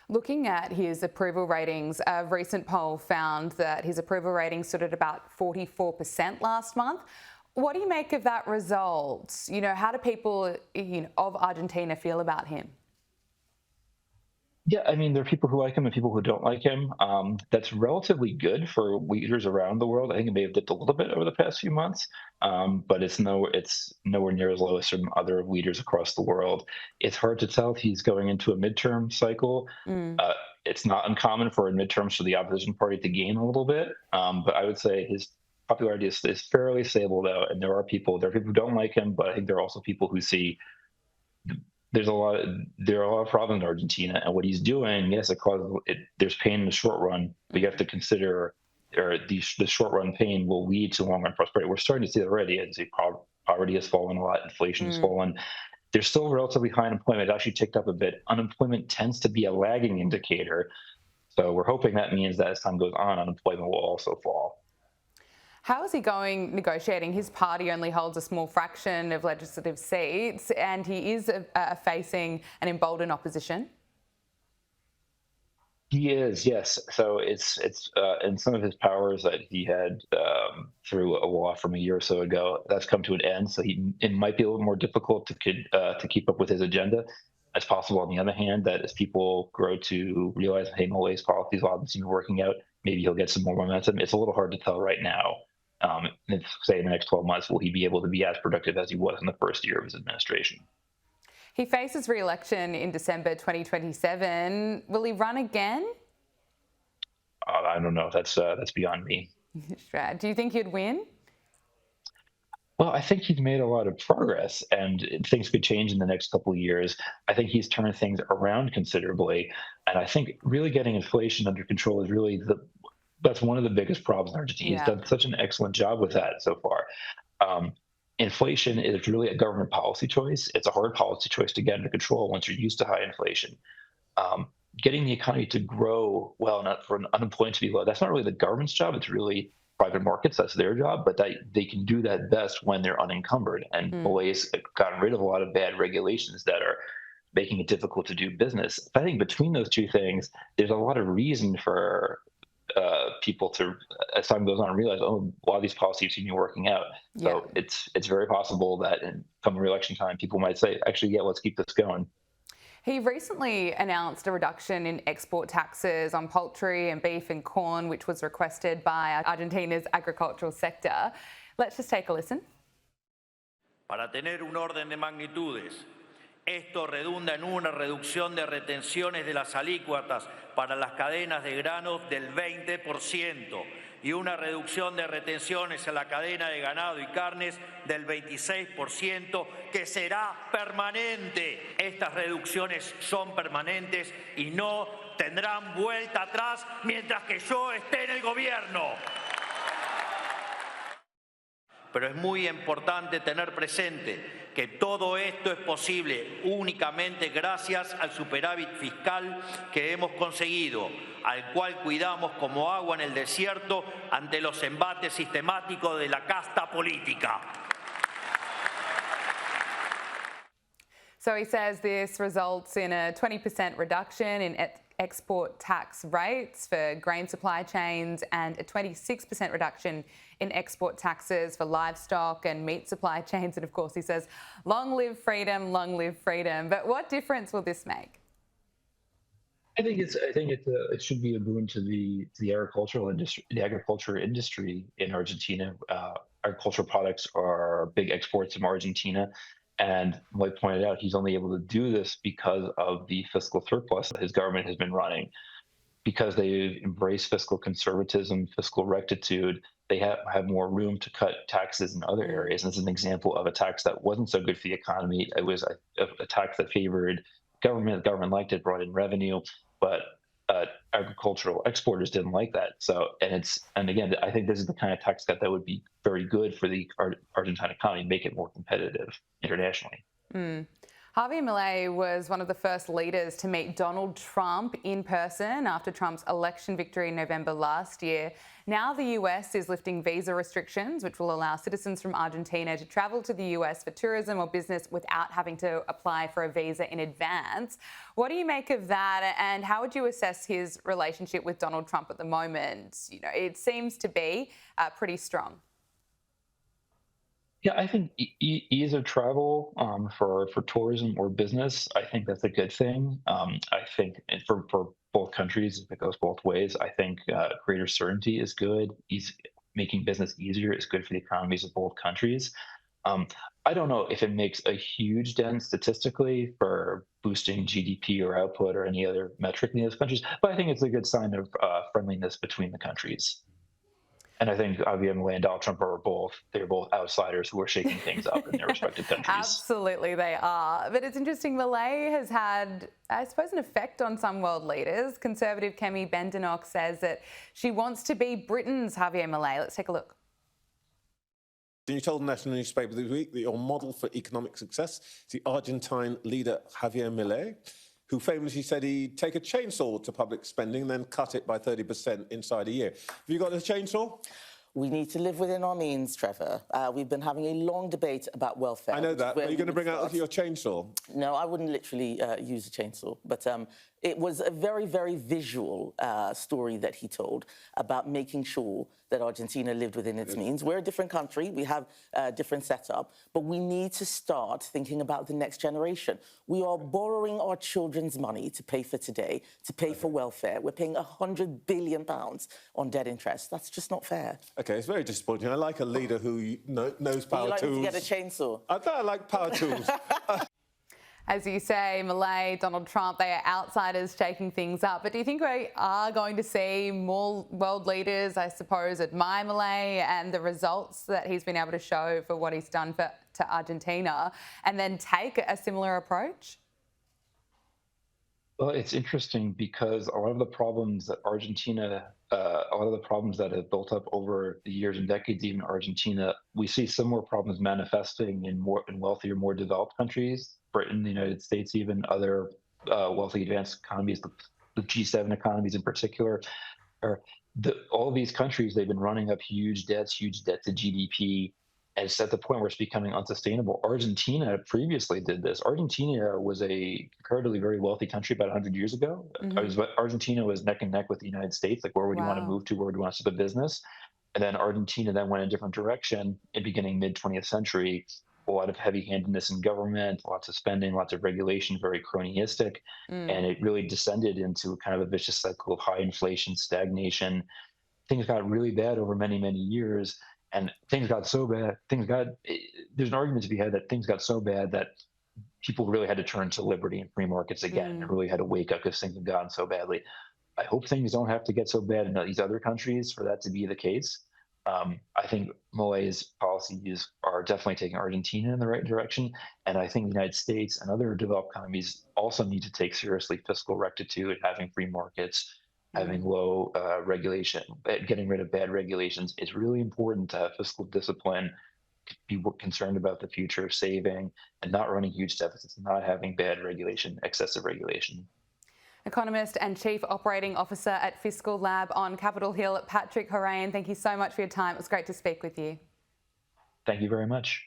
Looking at his approval ratings, a recent poll found that his approval rating stood at about 44% last month. What do you make of that result? How do people of Argentina feel about him? Yeah, I mean, there are people who like him and people who don't like him. That's relatively good for leaders around the world. I think it may have dipped a little bit over the past few months, but it's nowhere near as low as some other leaders across the world. It's hard to tell if he's going into a midterm cycle. Mm. Uh, it's not uncommon for midterms for the opposition party to gain a little bit, but I would say his popularity is fairly stable though, and there are people who don't like him, but I think there are also people who see there are a lot of problems in Argentina, and what he's doing, yes, there's pain in the short run, but you have to consider the short run pain will lead to long run prosperity. We're starting to see that already. As poverty has fallen a lot, inflation has Mm. fallen. There's still relatively high unemployment. It actually ticked up a bit. Unemployment tends to be a lagging indicator, so we're hoping that means that as time goes on, unemployment will also fall. How is he going negotiating? His party only holds a small fraction of legislative seats, and he is facing an emboldened opposition. He is, yes. So it's and some of his powers that he had through a law from a year or so ago, that's come to an end. So it might be a little more difficult to keep up with his agenda. It's possible, on the other hand, that as people grow to realize, hey, Molei's policies all seem working out, maybe he'll get some more momentum. It's a little hard to tell right now. Say in the next 12 months, will he be able to be as productive as he was in the first year of his administration? He faces re-election in December 2027. Will he run again? I don't know. That's beyond me. Do you think he'd win? Well, I think he's made a lot of progress, and things could change in the next couple of years. I think he's turned things around considerably, and I think really getting inflation under control is really that's one of the biggest problems in Argentina. He's Yeah. done such an excellent job with that so far. Um, Inflation is really a government policy choice. It's a hard policy choice to get under control once you're used to high inflation. Um, Getting the economy to grow well enough for unemployment to be low, that's not really the government's job. It's really private markets. That's their job, but they can do that best when they're unencumbered. And Mm. Malay's gotten rid of a lot of bad regulations that are making it difficult to do business. I think between those two things, there's a lot of reason for people to, as time goes on, realize, oh, a lot of these policies seem to be working out. Yeah. So it's very possible that come re-election time, people might say, actually, yeah, let's keep this going. He recently announced a reduction in export taxes on poultry and beef and corn, which was requested by Argentina's agricultural sector. Let's just take a listen. Para tener un orden de magnitudes, esto redunda en una reducción de retenciones de las alícuotas para las cadenas de granos del 20% y una reducción de retenciones en la cadena de ganado y carnes del 26%, que será permanente. Estas reducciones son permanentes y no tendrán vuelta atrás mientras que yo esté en el gobierno. Pero es muy importante tener presente que todo esto es posible únicamente gracias al superávit fiscal que hemos conseguido, al cual cuidamos como agua en el desierto ante los embates sistemáticos de la casta política. So he says this results in a 20% reduction in export tax rates for grain supply chains and a 26% reduction in export taxes for livestock and meat supply chains. And of course, he says, long live freedom, long live freedom. But what difference will this make? It should be a boon to the agriculture industry in Argentina. Agricultural products are big exports from Argentina. And like pointed out, he's only able to do this because of the fiscal surplus that his government has been running. Because they've embraced fiscal conservatism, fiscal rectitude, they have more room to cut taxes in other areas. And this is an example of a tax that wasn't so good for the economy. It was a tax that favored government. The government liked it, brought in revenue, but agricultural exporters didn't like that. So, and again, I think this is the kind of tax cut that would be very good for the Argentine economy, make it more competitive internationally. Mm. Javier Milei was one of the first leaders to meet Donald Trump in person after Trump's election victory in November last year. Now the US is lifting visa restrictions, which will allow citizens from Argentina to travel to the US for tourism or business without having to apply for a visa in advance. What do you make of that, and how would you assess his relationship with Donald Trump at the moment? You know, it seems to be pretty strong. Yeah, I think ease of travel for tourism or business, I think that's a good thing. I think for both countries, if it goes both ways, I think greater certainty is good. Making business easier is good for the economies of both countries. Um, I don't know if it makes a huge dent statistically for boosting GDP or output or any other metric in those countries, but I think it's a good sign of friendliness between the countries. And I think Javier Milei and Donald Trump they're both outsiders who are shaking things up in their respective countries. Absolutely, they are. But it's interesting, Milei has had, I suppose, an effect on some world leaders. Conservative Kemi Badenoch says that she wants to be Britain's Javier Milei. Let's take a look. You told the national newspaper this week that your model for economic success is the Argentine leader Javier Milei, who famously said he'd take a chainsaw to public spending, then cut it by 30% inside a year. Have you got a chainsaw? We need to live within our means, Trevor. We've been having a long debate about welfare. I know that. Are you going to bring out your chainsaw? No, I wouldn't literally use a chainsaw. But it was a very, very visual story that he told about making sure that Argentina lived within its means. We're a different country. We have a different setup. But we need to start thinking about the next generation. We are borrowing our children's money to pay for today, to pay for welfare. We're paying £100 billion on debt interest. That's just not fair. OK, it's very disappointing. I like a leader who knows power tools. You like to get a chainsaw? I like power tools. As you say, Milei, Donald Trump, they are outsiders shaking things up. But do you think we are going to see more world leaders, I suppose, admire Milei and the results that he's been able to show for what he's done to Argentina, and then take a similar approach? Well, it's interesting because a lot of the problems that have built up over the years and decades, even in Argentina, we see similar problems manifesting in wealthier, more developed countries, Britain, the United States, even other wealthy, advanced economies, the G7 economies in particular. All of these countries, they've been running up huge debt to GDP. And it's at the point where it's becoming unsustainable. Argentina previously did this. Argentina was a comparatively very wealthy country about 100 years ago. Argentina was neck and neck with the United States. Like, where would you want to move to? Where would you want to set up a business? And then Argentina then went a different direction in beginning mid-20th century. A lot of heavy-handedness in government, lots of spending, lots of regulation, very cronyistic. And it really descended into kind of a vicious cycle of high inflation, stagnation. Things got really bad over many, many years. And things got so bad, there's an argument to be had that things got so bad that people really had to turn to liberty and free markets again and really had to wake up because things have gotten so badly. I hope things don't have to get so bad in these other countries for that to be the case. I think Milei's policies are definitely taking Argentina in the right direction. And I think the United States and other developed economies also need to take seriously fiscal rectitude, having free markets, having low regulation, getting rid of bad regulations. It's really important to have fiscal discipline, be concerned about the future, saving, and not running huge deficits, not having bad regulation, excessive regulation. Economist and Chief Operating Officer at Fiscal Lab on Capitol Hill, Patrick Horan, thank you so much for your time. It was great to speak with you. Thank you very much.